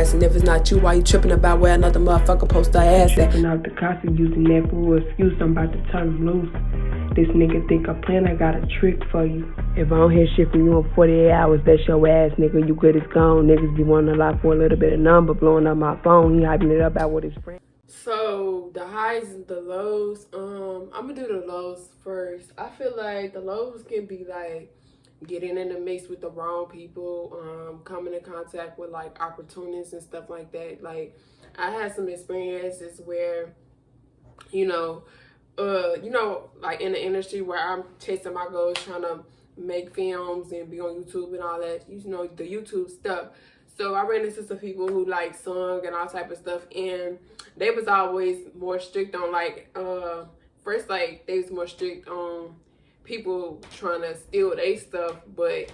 price. And if it's not you, why you tripping about where another motherfucker post her ass at? Tripping out the cops and using that for an excuse. I'm about to turn him loose. This nigga think I'm playing, I got a trick for you. If I don't hear shit from you in 48 hours, that's your ass, nigga. You good as gone. Niggas be wanting a lot for a little bit of number, blowing up my phone. He hyping it up out with his friend. So the highs and the lows, I'm gonna do the lows first. I feel like the lows can be like getting in the mix with the wrong people, coming in contact with like opportunists and stuff like that. Like I had some experiences where, like in the industry where I'm chasing my goals, trying to make films and be on YouTube and all that, the YouTube stuff. So I ran into some people who like sung and all type of stuff, and they was always more strict on like, first like they was more strict on people trying to steal their stuff, but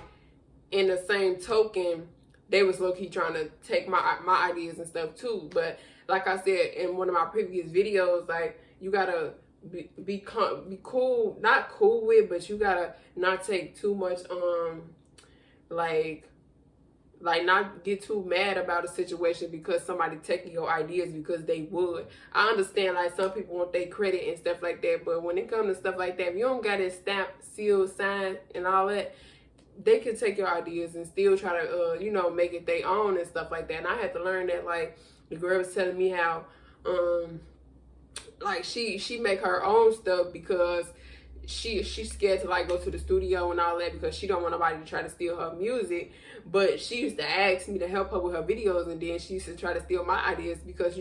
in the same token, they was low-key trying to take my ideas and stuff too. But like I said in one of my previous videos, like you gotta be cool, not cool with, but you gotta not take too much like not get too mad about a situation because somebody taking your ideas because they would. I understand like some people want their credit and stuff like that, but when it comes to stuff like that, if you don't got it stamped, sealed, signed, and all that, they can take your ideas and still try to make it their own and stuff like that. And I had to learn that. Like the girl was telling me how like she make her own stuff because she's scared to like go to the studio and all that because she don't want nobody to try to steal her music. But she used to ask me to help her with her videos, and then she used to try to steal my ideas because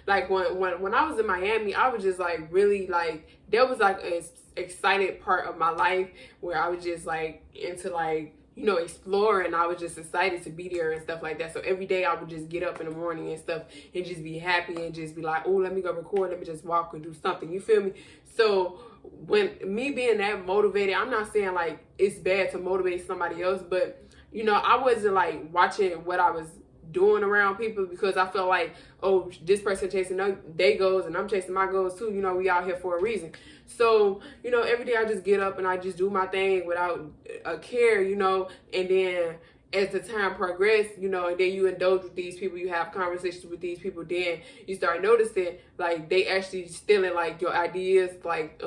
like when I was in Miami, I was just like really like, there was like an excited part of my life where I was just like into like exploring. I was just excited to be there and stuff like that. So every day I would just get up in the morning and stuff and just be happy and just be like, oh, let me go record, let me just walk or do something, you feel me? So when me being that motivated, I'm not saying like it's bad to motivate somebody else, but I wasn't like watching what I was doing around people because I felt like, oh, this person chasing their goals and I'm chasing my goals too. We out here for a reason. So, every day I just get up and I just do my thing without a care, and then as the time progresses, and then you indulge with these people, you have conversations with these people, then you start noticing like they actually stealing like your ideas, like,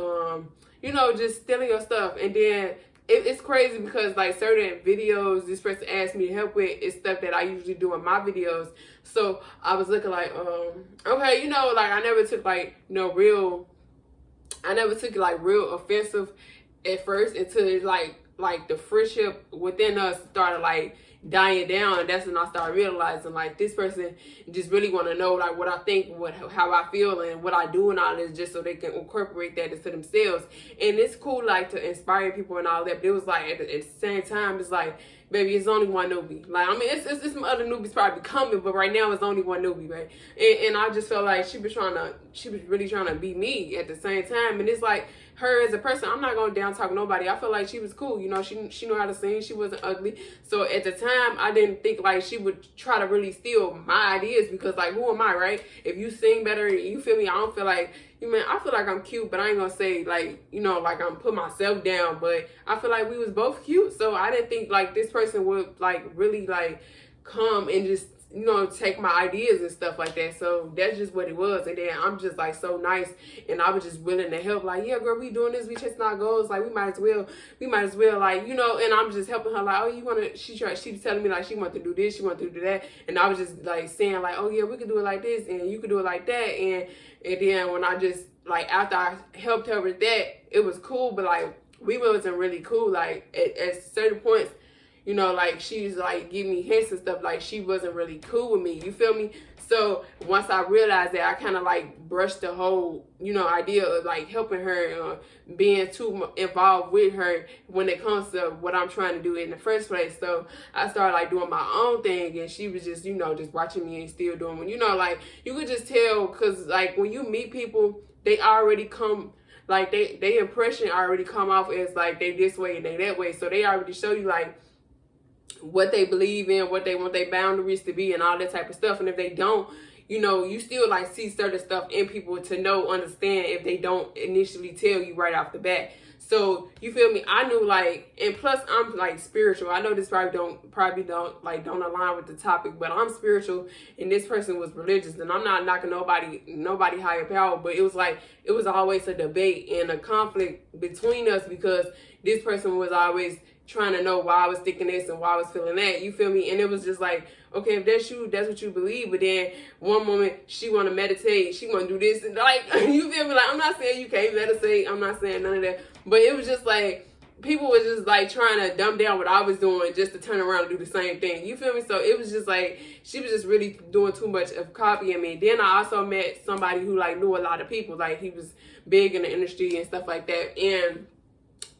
just stealing your stuff. And then it's crazy because like certain videos this person asked me to help with is stuff that I usually do in my videos. So I was looking like, okay, like I never took like real offensive at first until like the friendship within us started like dying down, and that's when I started realizing like this person just really want to know like what I think, how I feel, and what I do and all this, just so they can incorporate that into themselves. And it's cool like to inspire people and all that, but it was like at the same time it's like, baby, it's only one newbie. Like, I mean, it's some other newbies probably coming, but right now it's only one newbie, right? And I just felt like she was really trying to be me at the same time. And it's like, her as a person, I'm not going to down talk nobody. I feel like she was cool. She knew how to sing. She wasn't ugly. So at the time, I didn't think like she would try to really steal my ideas because like, who am I, right? If you sing better, you feel me? I don't feel like, I feel like I'm cute, but I ain't going to say like, like I'm put myself down, but I feel like we was both cute. So I didn't think like this person would like really like come and just, take my ideas and stuff like that. So that's just what it was. And then I'm just like so nice, and I was just willing to help. Like, yeah, girl, we doing this, we chasing our goals. Like, we might as well like, and I'm just helping her. Like, oh, you want to? She was telling me like she want to do this, she want to do that, and I was just like saying like, oh yeah, we can do it like this, and you can do it like that, and then when I just like after I helped her with that, it was cool, but like we wasn't really cool. Like at certain points, like she was like giving me hints and stuff, like she wasn't really cool with me, you feel me? So once I realized that, I kind of like brushed the whole, idea of like helping her, being too involved with her when it comes to what I'm trying to do in the first place. So I started like doing my own thing, and she was just, just watching me and still doing, like you could just tell, because like when you meet people, they already come, like they impression already come off as like they this way and they that way. So they already show you like what they believe in, what they want their boundaries to be, and all that type of stuff. And if they don't, you still like see certain stuff in people to understand if they don't initially tell you right off the bat. So you feel me? I knew like, and plus I'm like spiritual. I know this probably don't align with the topic, but I'm spiritual, and this person was religious, and I'm not knocking nobody higher power, but it was like it was always a debate and a conflict between us because this person was always trying to know why I was thinking this and why I was feeling that. You feel me? And it was just like, okay, if that's you, that's what you believe. But then one moment she want to meditate, she want to do this, and like, you feel me? Like, I'm not saying you can't meditate. I'm not saying none of that. But it was just like, people were just like trying to dumb down what I was doing just to turn around and do the same thing. You feel me? So it was just like, she was just really doing too much of copying me. Then I also met somebody who like knew a lot of people. Like, he was big in the industry and stuff like that. And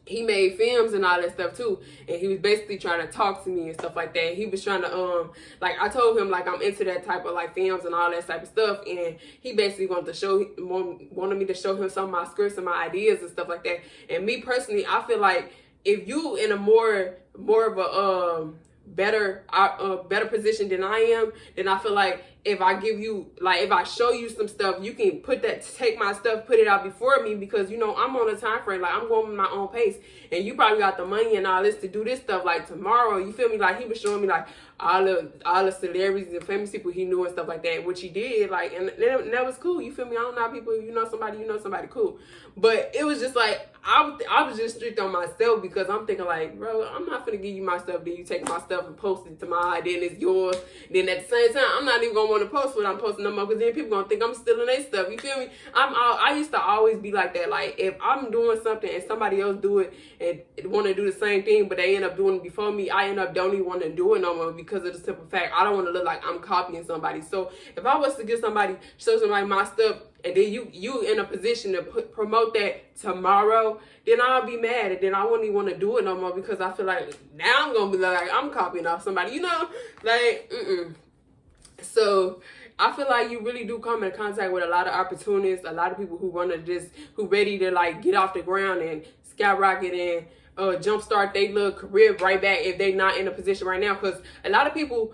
he made films and all that stuff too, and he was basically trying to talk to me and stuff like that. He was trying to like, I told him like I'm into that type of like films and all that type of stuff, and he basically wanted me to show him some of my scripts and my ideas and stuff like that. And me personally, I feel like if you in a more of a better position than I am, then I feel like if I show you some stuff, you can take my stuff, put it out before me, because you know I'm on a time frame. Like, I'm going with my own pace, and you probably got the money and all this to do this stuff like tomorrow. You feel me? Like, he was showing me like all the celebrities and famous people he knew and stuff like that, which he did. Like, and that was cool. You feel me? I don't know people. You know somebody cool. But it was just like I was just strict on myself, because I'm thinking like, bro, I'm not gonna give you my stuff, then you take my stuff and post it to mine, then it's yours. Then at the same time, I'm not even gonna want to post what I'm posting no more, because then people gonna think I'm stealing their stuff. You feel me? I used to always be like that. Like, if I'm doing something and somebody else do it and want to do the same thing, but they end up doing it before me, I end up don't even want to do it no more, because of the simple fact I don't want to look like I'm copying somebody. So if I was to show somebody my stuff, and then you in a position to promote that tomorrow, then I'll be mad, and then I wouldn't even want to do it no more, because I feel like now I'm gonna be like I'm copying off somebody, you know, like So I feel like you really do come in contact with a lot of opportunists, a lot of people who ready to like get off the ground and skyrocket and jumpstart their little career right back if they not in a position right now. Because a lot of people,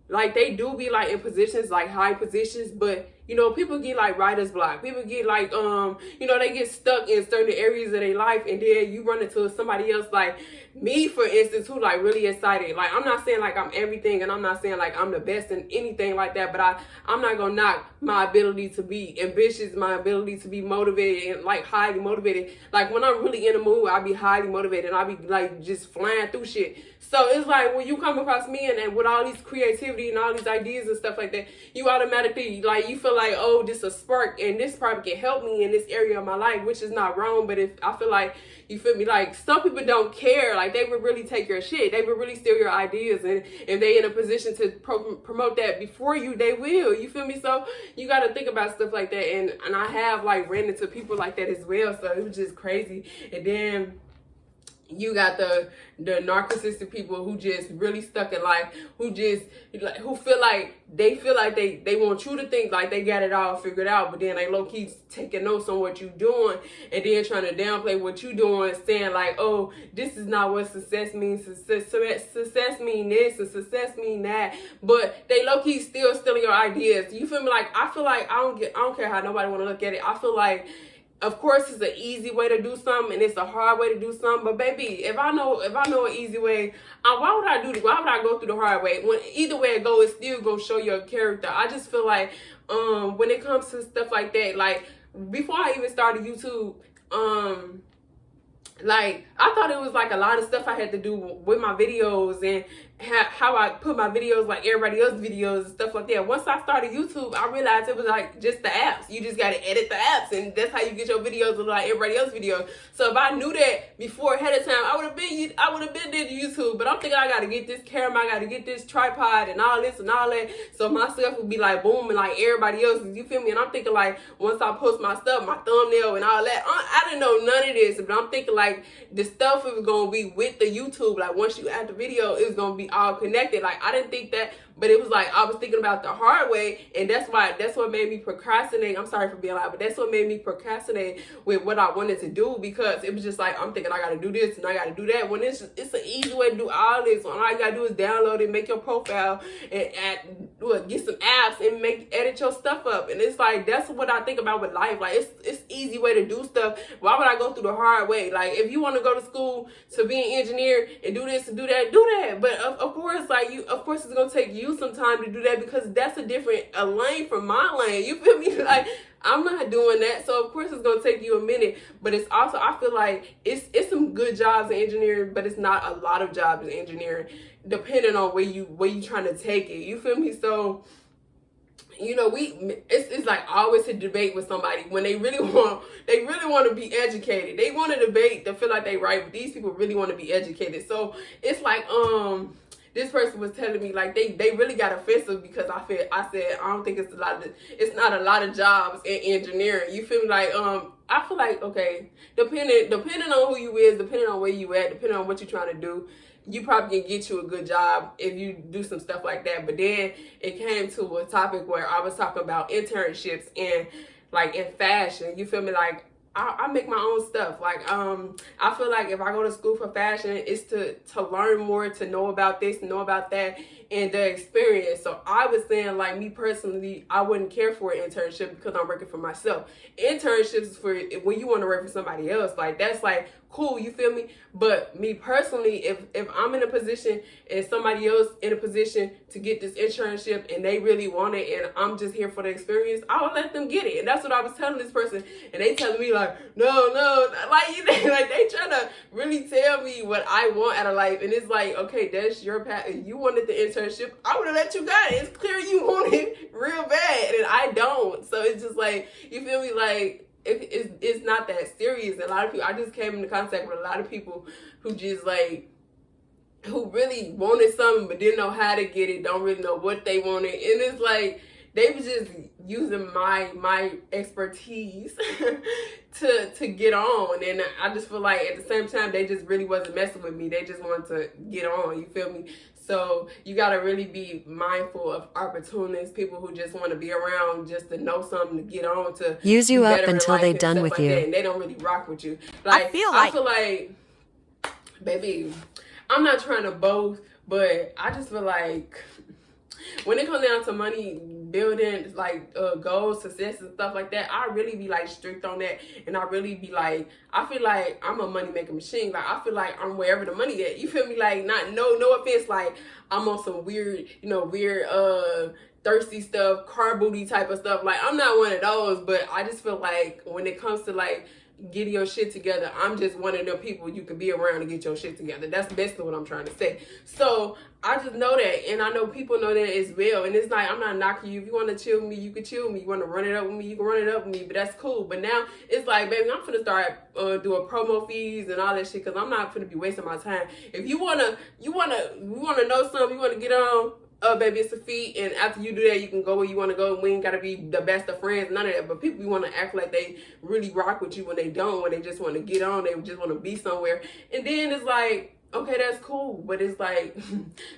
like, they do be like in positions, like high positions, but you know, people get like writer's block. People get like, you know, they get stuck in certain areas of their life, and then you run into somebody else, like me, for instance, who like really excited. Like, I'm not saying like I'm everything, and I'm not saying like I'm the best in anything like that, but I'm not gonna knock my ability to be ambitious, my ability to be motivated and like highly motivated. Like, when I'm really in the mood, I be highly motivated, and I be like just flying through shit. So it's like, when you come across me and with all these creativity and all these ideas and stuff like that, you automatically like, you feel like, oh, this is a spark, and this probably can help me in this area of my life, which is not wrong. But if I feel like, you feel me, like, some people don't care. Like, they would really take your shit. They would really steal your ideas, and if they in a position to promote that before you, they will. You feel me? So you got to think about stuff like that, and I have like ran into people like that as well. So it was just crazy. And then you got the narcissistic people who just really stuck in life, who feel like they want you to think like they got it all figured out, but then they low-key taking notes on what you doing, and then trying to downplay what you doing, saying like, oh, this is not what success means. Success mean this and success mean that, but they low-key still stealing your ideas. You feel me? Like, I feel like I don't care how nobody want to look at it. I feel like, of course, it's an easy way to do something, and it's a hard way to do something. But baby, if I know an easy way, why would I go through the hard way? When either way it go, it's still gonna show your character. I just feel like when it comes to stuff like that, like before I even started YouTube, like, I thought it was like a lot of stuff I had to do with my videos and how I put my videos like everybody else's videos and stuff like that. Once I started YouTube, I realized it was like just the apps. You just got to edit the apps, and that's how you get your videos look like everybody else's videos. So if I knew that before ahead of time, I would have been did YouTube. But I'm thinking I got to get this camera, I got to get this tripod and all this and all that, so my stuff would be like booming like everybody else's. You feel me? And I'm thinking like, once I post my stuff, my thumbnail and all that, I didn't know none of this, but I'm thinking like the stuff is gonna be with the YouTube. Like, once you add the video, it's gonna be all connected. Like, I didn't think that, but it was like I was thinking about the hard way, and that's what made me procrastinate. I'm sorry for being loud, but that's what made me procrastinate with what I wanted to do, because it was just like I'm thinking I gotta do this and I gotta do that, when it's an easy way to do all this. All you gotta do is download it, make your profile, and get some apps and edit your stuff up. And it's like that's what I think about with life. Like it's easy way to do stuff. Why would I go through the hard way? Like if you want to go to school to be an engineer and do this and do that, do that. But of course, of course it's gonna take you some time to do that, because that's a lane from my lane. You feel me? Like I'm not doing that, so of course it's gonna take you a minute. But it's also, I feel like it's some good jobs in engineering, but it's not a lot of jobs in engineering, depending on where you trying to take it. You feel me? So it's like always a debate with somebody when they really want to be educated. They want to debate to feel like they right, but these people really want to be educated. So it's like this person was telling me like they really got offensive because I said I don't think it's not a lot of jobs in engineering. You feel me? Like I feel like, okay, depending on who you is, depending on where you at, depending on what you're trying to do, you probably can get you a good job if you do some stuff like that. But then it came to a topic where I was talking about internships in fashion. You feel me? Like I make my own stuff. Like I feel like if I go to school for fashion, it's to learn more, to know about this, know about that, and the experience. So I was saying, like, me personally, I wouldn't care for an internship because I'm working for myself. Internships is for when you want to work for somebody else. Like that's like cool, you feel me? But me personally, if I'm in a position and somebody else in a position to get this internship and they really want it and I'm just here for the experience, I would let them get it. And that's what I was telling this person, and they telling me like, no, like they trying to really tell me what I want out of life. And it's like, okay, that's your path. If you wanted the internship, I would have let you got it. It's clear you want it real bad and I don't. So it's just like, you feel me? Like it's not that serious. A lot of people, I just came into contact with a lot of people who just like, who really wanted something but didn't know how to get it, don't really know what they wanted. And it's like, they was just using my expertise to get on. And I just feel like at the same time, they just really wasn't messing with me. They just wanted to get on, you feel me? So you got to really be mindful of opportunists, people who just want to be around just to know something, to get on, to use you up until they're done with like you. that, and they don't really rock with you. Like, I feel like, baby, I'm not trying to boast, but I just feel like when it comes down to money, building, like goals, success, and stuff like that, I really be like strict on that. And I really be like, I feel like I'm a money making machine. Like I feel like I'm wherever the money at. You feel me? Like no offense, like I'm on some weird thirsty stuff, car booty type of stuff. Like I'm not one of those, but I just feel like when it comes to like getting your shit together, I'm just one of them people you can be around to get your shit together. That's basically what I'm trying to say. So I just know that, and I know people know that as well. And it's like, I'm not knocking you. If you want to chill with me, you can chill with me. You want to run it up with me, you can run it up with me. But that's cool. But now it's like, baby, I'm finna start doing promo fees and all that shit, because I'm not finna be wasting my time. If you wanna know something, you wanna get on, baby, it's a fee, and after you do that, you can go where you want to go. We ain't got to be the best of friends, none of that. But people want to act like they really rock with you when they don't, when they just want to get on, they just want to be somewhere. And then it's like, okay, that's cool, but it's like,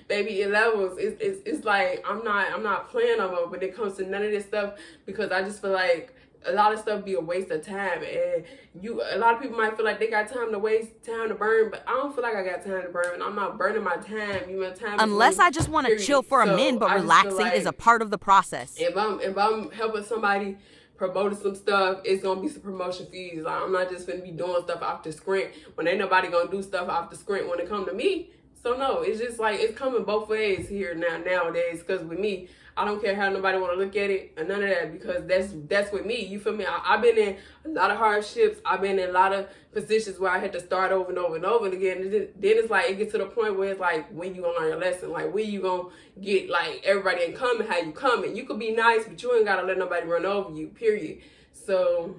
baby, it levels. It's like I'm not playing no more when it comes to none of this stuff, because I just feel like a lot of stuff be a waste of time. And a lot of people might feel like they got time to waste, time to burn, but I don't feel like I got time to burn. I'm not burning my time. You know, time. Unless I just want to chill for a minute, but relaxing like is a part of the process. If I'm helping somebody promoting some stuff, it's gonna be some promotion fees. Like, I'm not just gonna be doing stuff off the script when ain't nobody gonna do stuff off the script when it come to me. So no, it's just like, it's coming both ways here nowadays. Because with me, I don't care how nobody want to look at it or none of that, because that's with me. You feel me? I've been in a lot of hardships. I've been in a lot of positions where I had to start over and over and over again. And then it's like, it gets to the point where it's like, when you gonna learn your lesson? Like, when you gonna get like everybody in coming, how you coming? You could be nice, but you ain't gotta let nobody run over you, period. So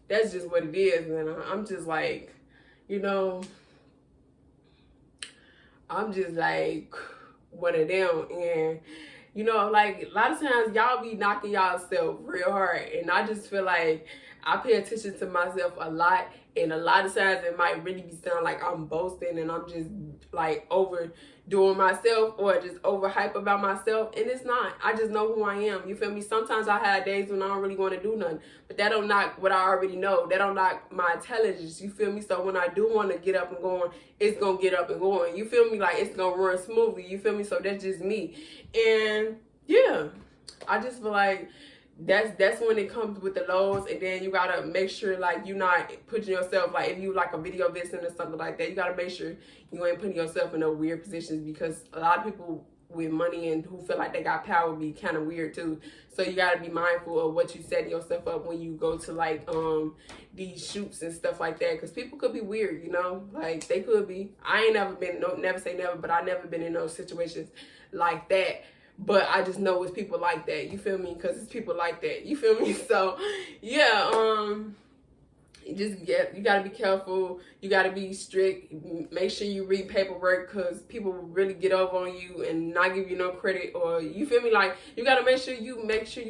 that's just what it is. And I'm just like, I'm just like one of them. And like a lot of times y'all be knocking y'all self real hard, and I just feel like I pay attention to myself a lot, and a lot of times it might really be sound like I'm boasting and I'm just like overdoing myself or just overhype about myself, and it's not. I just know who I am. You feel me? Sometimes I have days when I don't really want to do nothing, but that don't knock what I already know. That don't knock my intelligence. You feel me? So when I do want to get up and going, it's gonna get up and going. You feel me? Like it's gonna run smoothly. You feel me? So that's just me, and yeah, I just feel like that's when it comes with the lows, and then you gotta make sure like you're not putting yourself, like if you like a video vixen or something like that, you gotta make sure you ain't putting yourself in no weird positions, because a lot of people with money and who feel like they got power be kind of weird too. So you gotta be mindful of what you setting yourself up when you go to like these shoots and stuff like that, because people could be weird, you know, like they could be. I ain't never been, no, never say never, but I never been in those situations like that. But I just know it's people like that, you feel me? Because it's people like that, you feel me? So, yeah, you got to be careful. You got to be strict. Make sure you read paperwork, because people will really get over on you and not give you no credit, or you feel me? Like, you got to make sure you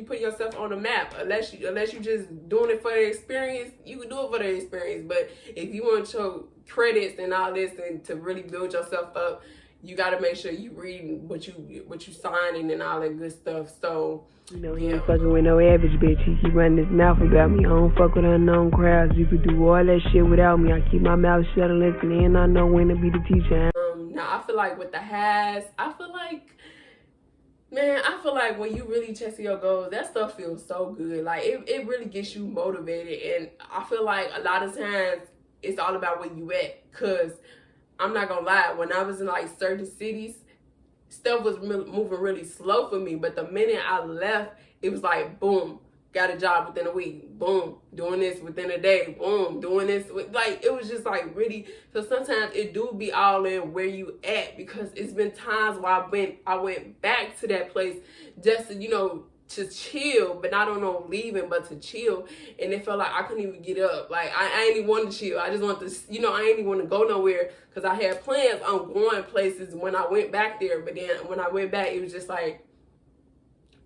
put yourself on the map. Unless you just doing it for the experience, you can do it for the experience. But if you want your credits and all this and to really build yourself up, you gotta make sure you read what you signing and all that good stuff. So, you know, he ain't fucking with no average bitch. He keep running his mouth about me. I don't fuck with unknown crowds. You could do all that shit without me. I keep my mouth shut and listen, and I know when to be the teacher. Now I feel like with the has, I feel like when you really chasing your goals, that stuff feels so good. Like it really gets you motivated, and I feel like a lot of times it's all about where you at, cause I'm not gonna lie, when I was in like certain cities, stuff was moving really slow for me. But the minute I left, it was like, boom, got a job within a week. Boom, doing this within a day. Boom, doing this. Like, it was just like really, so sometimes it do be all in where you at, because it's been times where I went back to that place just to, you know, to chill, but not on no leaving, but to chill, and it felt like I couldn't even get up. Like I ain't even want to chill. I just want to, you know, I ain't even want to go nowhere, because I had plans on going places when I went back there. But then when I went back, it was just like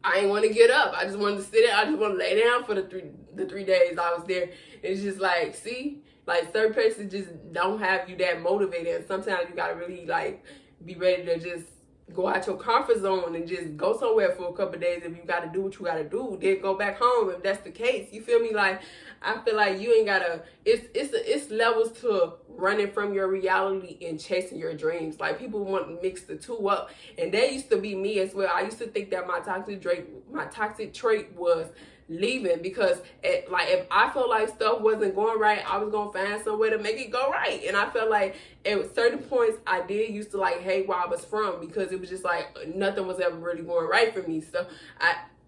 I ain't want to get up. I just wanted to sit there. I just want to lay down for the 3 days I was there. It's just like, see, like certain places just don't have you that motivated, and sometimes you gotta really like be ready to just go out your comfort zone and just go somewhere for a couple of days. If you got to do what you got to do, then go back home if that's the case. You feel me? Like, I feel like you ain't got to, it's levels to running from your reality and chasing your dreams. Like, people want to mix the two up. And that used to be me as well. I used to think that my toxic trait was leaving, because like if I felt like stuff wasn't going right, I was gonna find somewhere to make it go right. And I felt like at certain points I did used to like hate where I was from, because it was just like nothing was ever really going right for me. So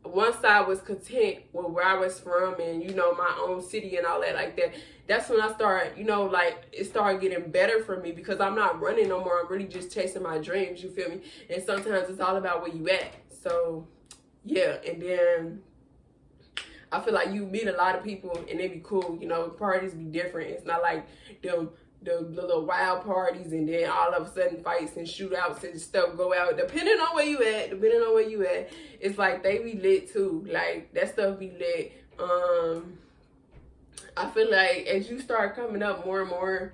once I was content with where I was from and, you know, my own city and all that like that, that's when I started, you know, like it started getting better for me, because I'm not running no more. I'm really just chasing my dreams, you feel me? And sometimes it's all about where you at. So yeah, and then I feel like you meet a lot of people and they be cool, you know, parties be different. It's not like the little wild parties and then all of a sudden fights and shootouts and stuff go out. Depending on where you at, it's like they be lit too. Like that stuff be lit. I feel like as you start coming up more and more,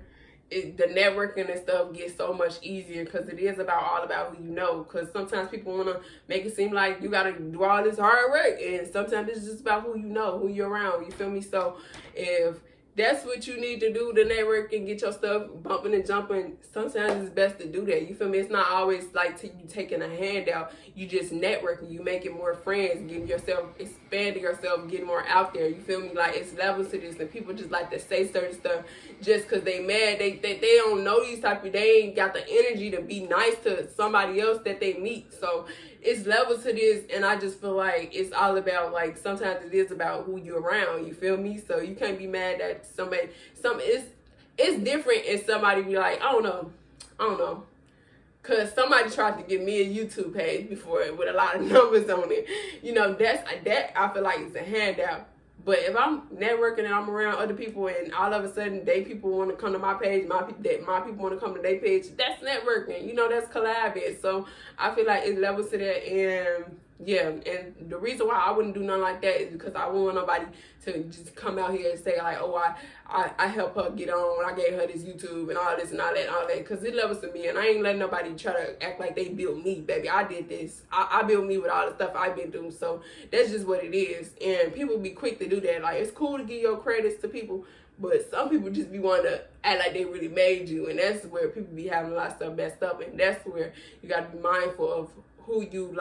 the networking and stuff gets so much easier, because it is all about who you know. Because sometimes people want to make it seem like you got to do all this hard work, and sometimes it's just about who you know, who you're around, you feel me? So if that's what you need to do to network and get your stuff bumping and jumping, sometimes it's best to do that, you feel me? It's not always like you taking a handout. You just networking, you making more friends, expanding yourself, getting more out there, you feel me? Like it's levels to this, and people just like to say certain stuff just because they mad. They don't know these type of, they ain't got the energy to be nice to somebody else that they meet. So it's levels to this, and I just feel like it's all about, like, sometimes it is about who you're around, you feel me? So you can't be mad that it's different if somebody be like, I don't know. Because somebody tried to give me a YouTube page before with a lot of numbers on it. You know, that I feel like it's a handout. But if I'm networking and I'm around other people and all of a sudden people want to come to my page, my people want to come to their page, that's networking. You know, that's collabing. So I feel like it levels to that. And Yeah, and the reason why I wouldn't do nothing like that is because I wouldn't want nobody to just come out here and say like, oh, I helped her get on, I gave her this YouTube and all this and all that, because it levels to me, and I ain't letting nobody try to act like they built me, baby. I did this. I built me with all the stuff I've been through, so that's just what it is. And people be quick to do that. Like, it's cool to give your credits to people, but some people just be wanting to act like they really made you, and that's where people be having a lot of stuff messed up, and that's where you got to be mindful of who you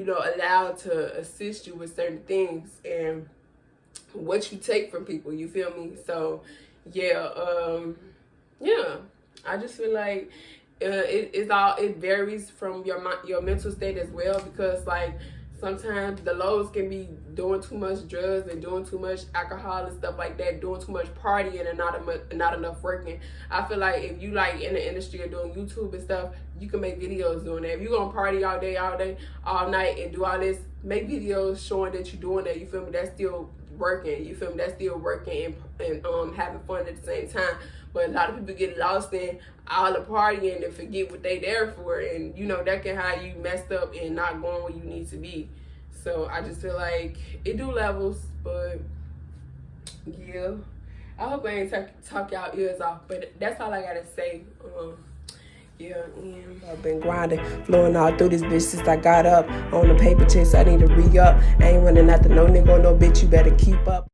allow to assist you with certain things and what you take from people, you feel me? So yeah, I just feel like it varies from your mental state as well, because like sometimes the lows can be doing too much drugs and doing too much alcohol and stuff like that, doing too much partying and not enough working. I feel like if you like in the industry of doing YouTube and stuff, you can make videos doing that. If you're gonna party all day, all night and do all this, make videos showing that you're doing that, you feel me? That's still working, you feel me? That's still working and having fun at the same time. But a lot of people get lost in all the partying and forget what they there for, and that can have you messed up and not going where you need to be. So I just feel like it do levels, but yeah, I hope I ain't talk y'all ears off, but that's all I gotta say. Yeah, I've been grinding, flowing all through this bitch since I got up. On the paper chase, I need to re-up. I ain't running after no nigga or no bitch, you better keep up.